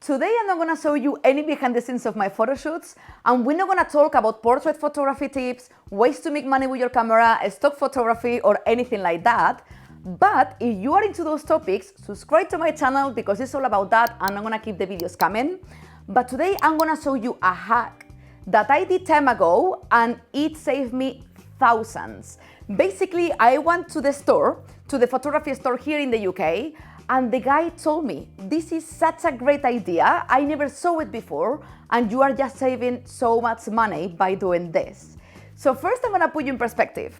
today I'm not gonna show you any behind the scenes of my photo shoots, and we're not gonna talk about portrait photography tips, ways to make money with your camera, stock photography, or anything like that. But if you are into those topics, subscribe to my channel because it's all about that, and I'm gonna keep the videos coming. But today I'm gonna show you a hack that I did time ago, and it saved me thousands. Basically, I went to the store, to the photography store here in the UK, and the guy told me, this is such a great idea, I never saw it before, and you are just saving so much money by doing this. So first I'm gonna put you in perspective.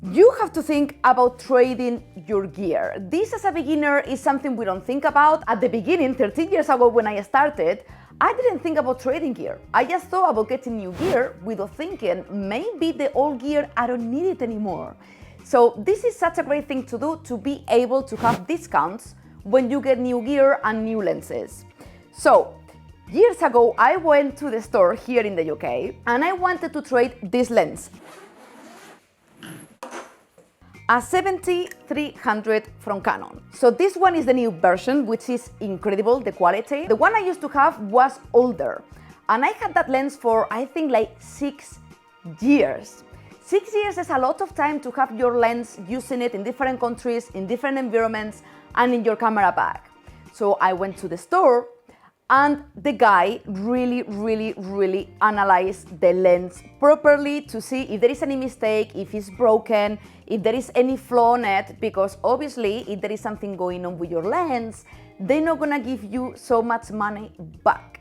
You have to think about trading your gear. This as a beginner is something we don't think about. At the beginning, 13 years ago when I started, I didn't think about trading gear. I just thought about getting new gear without thinking, maybe the old gear, I don't need it anymore. So this is such a great thing to do, to be able to have discounts when you get new gear and new lenses. So years ago, I went to the store here in the UK and I wanted to trade this lens. A 70-300 from Canon. So this one is the new version, which is incredible, the quality. The one I used to have was older, and I had that lens for, I think, like 6 years. 6 years is a lot of time to have your lens, using it in different countries, in different environments, and in your camera bag. So I went to the store, and the guy really analyzed the lens properly to see if there is any mistake, if it's broken, if there is any flaw on it, because obviously if there is something going on with your lens, they're not gonna give you so much money back.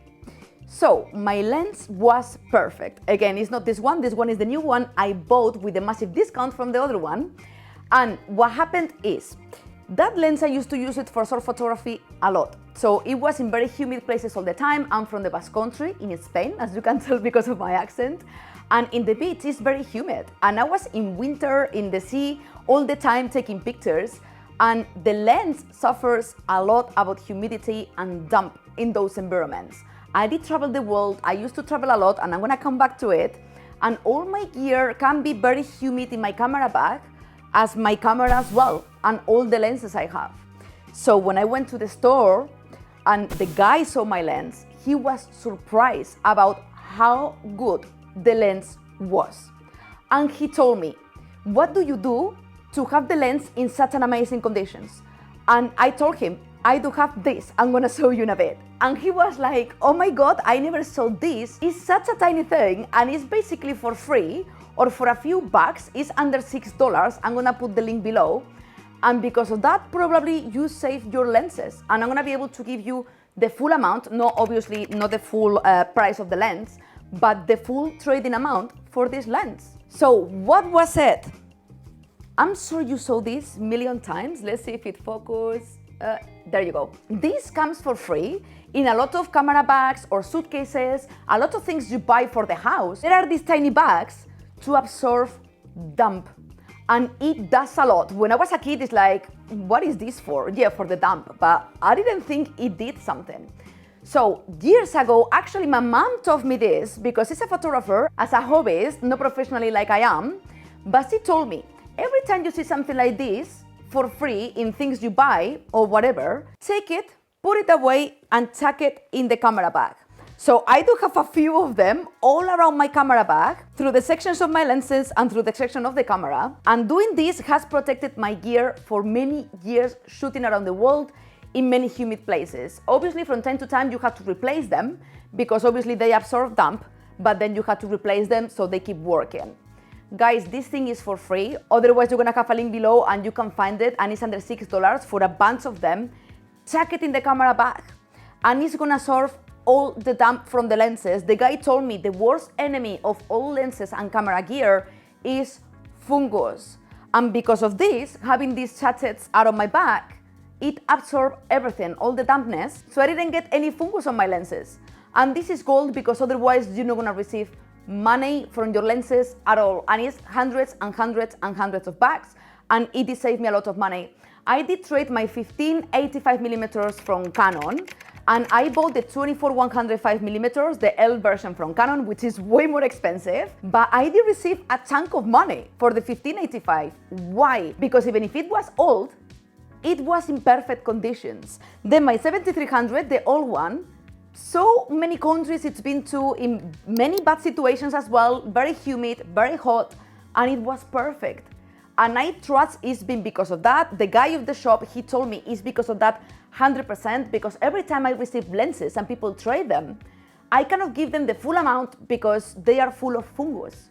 So my lens was perfect. Again, it's not this one is the new one I bought with a massive discount from the other one. And what happened is, that lens, I used to use it for surf photography a lot. So it was in very humid places all the time. I'm from the Basque Country in Spain, as you can tell because of my accent. And in the beach, it's very humid. And I was in winter in the sea all the time taking pictures. And the lens suffers a lot about humidity and damp in those environments. I did travel the world, I used to travel a lot, and I'm gonna come back to it. And all my gear can be very humid in my camera bag, as my camera as well, and all the lenses I have. So when I went to the store and the guy saw my lens, he was surprised about how good the lens was. And he told me, what do you do to have the lens in such an amazing conditions? And I told him, I do have this, I'm gonna show you in a bit. And he was like, oh my God, I never saw this. It's such a tiny thing, and it's basically for free, or for a few bucks, it's under $6. I'm gonna put the link below. And because of that, probably you save your lenses. And I'm gonna be able to give you the full amount, no, obviously not the full price of the lens, but the full trading amount for this lens. So what was it? I'm sure you saw this a million times. Let's see if it focuses. There you go. This comes for free in a lot of camera bags or suitcases, a lot of things you buy for the house. There are these tiny bags to absorb damp, and it does a lot. When I was a kid, it's like, what is this for? Yeah, for the damp, but I didn't think it did something. So years ago, actually my mom taught me this because she's a photographer, as a hobbyist, not professionally like I am, but she told me, every time you see something like this for free in things you buy or whatever, take it, put it away, and chuck it in the camera bag. So I do have a few of them all around my camera bag, through the sections of my lenses and through the section of the camera. And doing this has protected my gear for many years, shooting around the world in many humid places. Obviously, from time to time, you have to replace them because obviously they absorb damp, but then you have to replace them so they keep working. Guys, this thing is for free. Otherwise, you're gonna have a link below and you can find it, and it's under $6 for a bunch of them. Chuck it in the camera bag, and it's gonna absorb all the damp from the lenses. The guy told me the worst enemy of all lenses and camera gear is fungus. And because of this, having these sachets out of my bag, it absorbed everything, all the dampness, so I didn't get any fungus on my lenses. And this is gold, because otherwise you're not gonna receive money from your lenses at all. And it's hundreds and hundreds and hundreds of bucks, and it did save me a lot of money. I did trade my 15-85mm from Canon, and I bought the 24-105mm, the L version from Canon, which is way more expensive, but I did receive a chunk of money for the 15-85. Why? Because even if it was old, it was in perfect conditions. Then my 7300, the old one, so many countries it's been to, in many bad situations as well, very humid, very hot, and it was perfect. And I trust it's been because of that. The guy of the shop, he told me it's because of that 100%, because every time I receive lenses and people trade them, I cannot give them the full amount because they are full of fungus.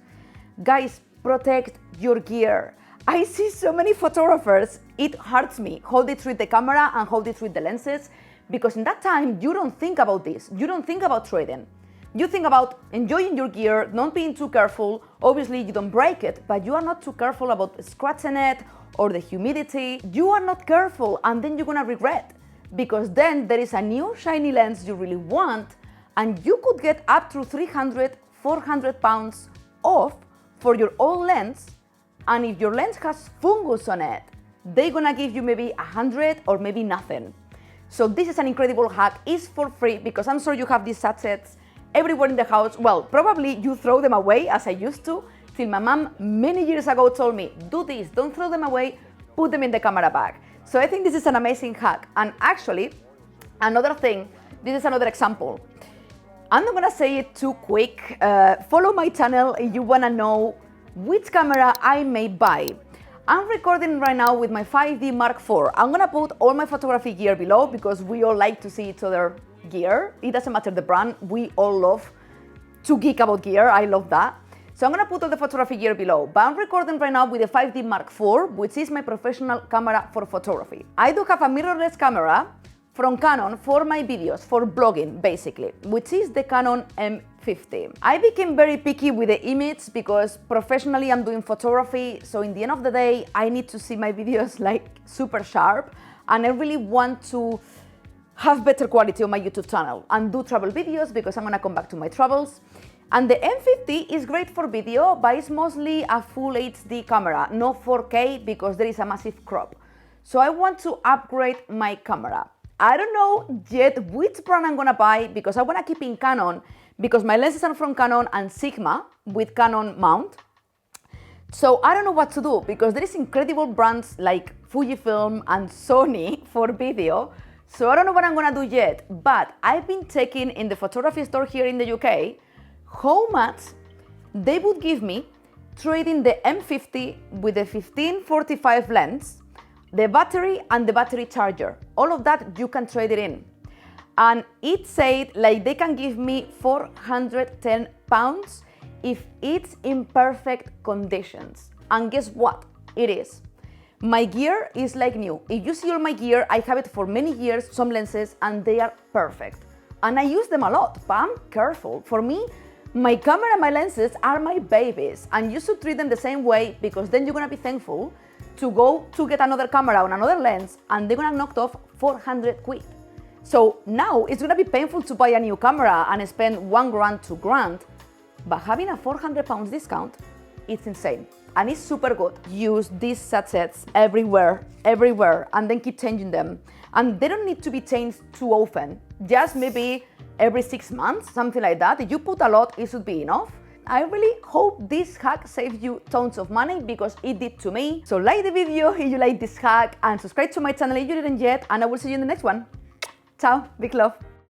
Guys, protect your gear. I see so many photographers, it hurts me how they treat the camera and how they treat the lenses, because in that time, you don't think about this. You don't think about trading. You think about enjoying your gear, not being too careful. Obviously, you don't break it, but you are not too careful about scratching it or the humidity. You are not careful, and then you're gonna regret, because then there is a new shiny lens you really want, and you could get up to 300, 400 pounds off for your old lens. And if your lens has fungus on it, they're gonna give you maybe 100 or maybe nothing. So this is an incredible hack. It's for free, because I'm sure you have these sachets everywhere in the house. Well, probably you throw them away, as I used to, till my mom many years ago told me, do this, don't throw them away, put them in the camera bag. So I think this is an amazing hack. And actually, another thing, this is another example. I'm not gonna say it too quick. Follow my channel if you wanna know which camera I may buy. I'm recording right now with my 5D Mark IV. I'm gonna put all my photography gear below, because we all like to see each other gear. It doesn't matter the brand, we all love to geek about gear. I love that. So I'm gonna put all the photography gear below, but I'm recording right now with the 5D Mark IV, which is my professional camera for photography. I do have a mirrorless camera from Canon for my videos, for blogging basically, which is the Canon M50. I became very picky with the image because professionally I'm doing photography, so in the end of the day I need to see my videos like super sharp, and I really want to have better quality on my YouTube channel and do travel videos, because I'm gonna come back to my travels. And the M50 is great for video, but it's mostly a full HD camera, no 4K, because there is a massive crop. So I want to upgrade my camera. I don't know yet which brand I'm gonna buy, because I wanna keep in Canon, because my lenses are from Canon and Sigma with Canon mount. So I don't know what to do, because there is incredible brands like Fujifilm and Sony for video. So I don't know what I'm gonna do yet, but I've been checking in the photography store here in the UK how much they would give me trading the M50 with the 15-45 lens, the battery and the battery charger. All of that you can trade it in. And it said like they can give me 410 pounds if it's in perfect conditions. And guess what? It is. My gear is like new. If you see all my gear, I have it for many years, some lenses, and they are perfect. And I use them a lot, but I'm careful. For me, my camera and my lenses are my babies, and you should treat them the same way, because then you're gonna be thankful to go to get another camera on another lens, and they're gonna knock off 400 quid. So now it's gonna be painful to buy a new camera and spend 1 grand, 2 grand, but having a 400 pounds discount, it's insane. And it's super good. Use these sachets everywhere, and then keep changing them. And they don't need to be changed too often, just maybe every 6 months, something like that. If you put a lot, it should be enough. I really hope this hack saves you tons of money, because it did to me. So like the video if you like this hack, and subscribe to my channel if you didn't yet, and I will see you in the next one. Ciao, big love.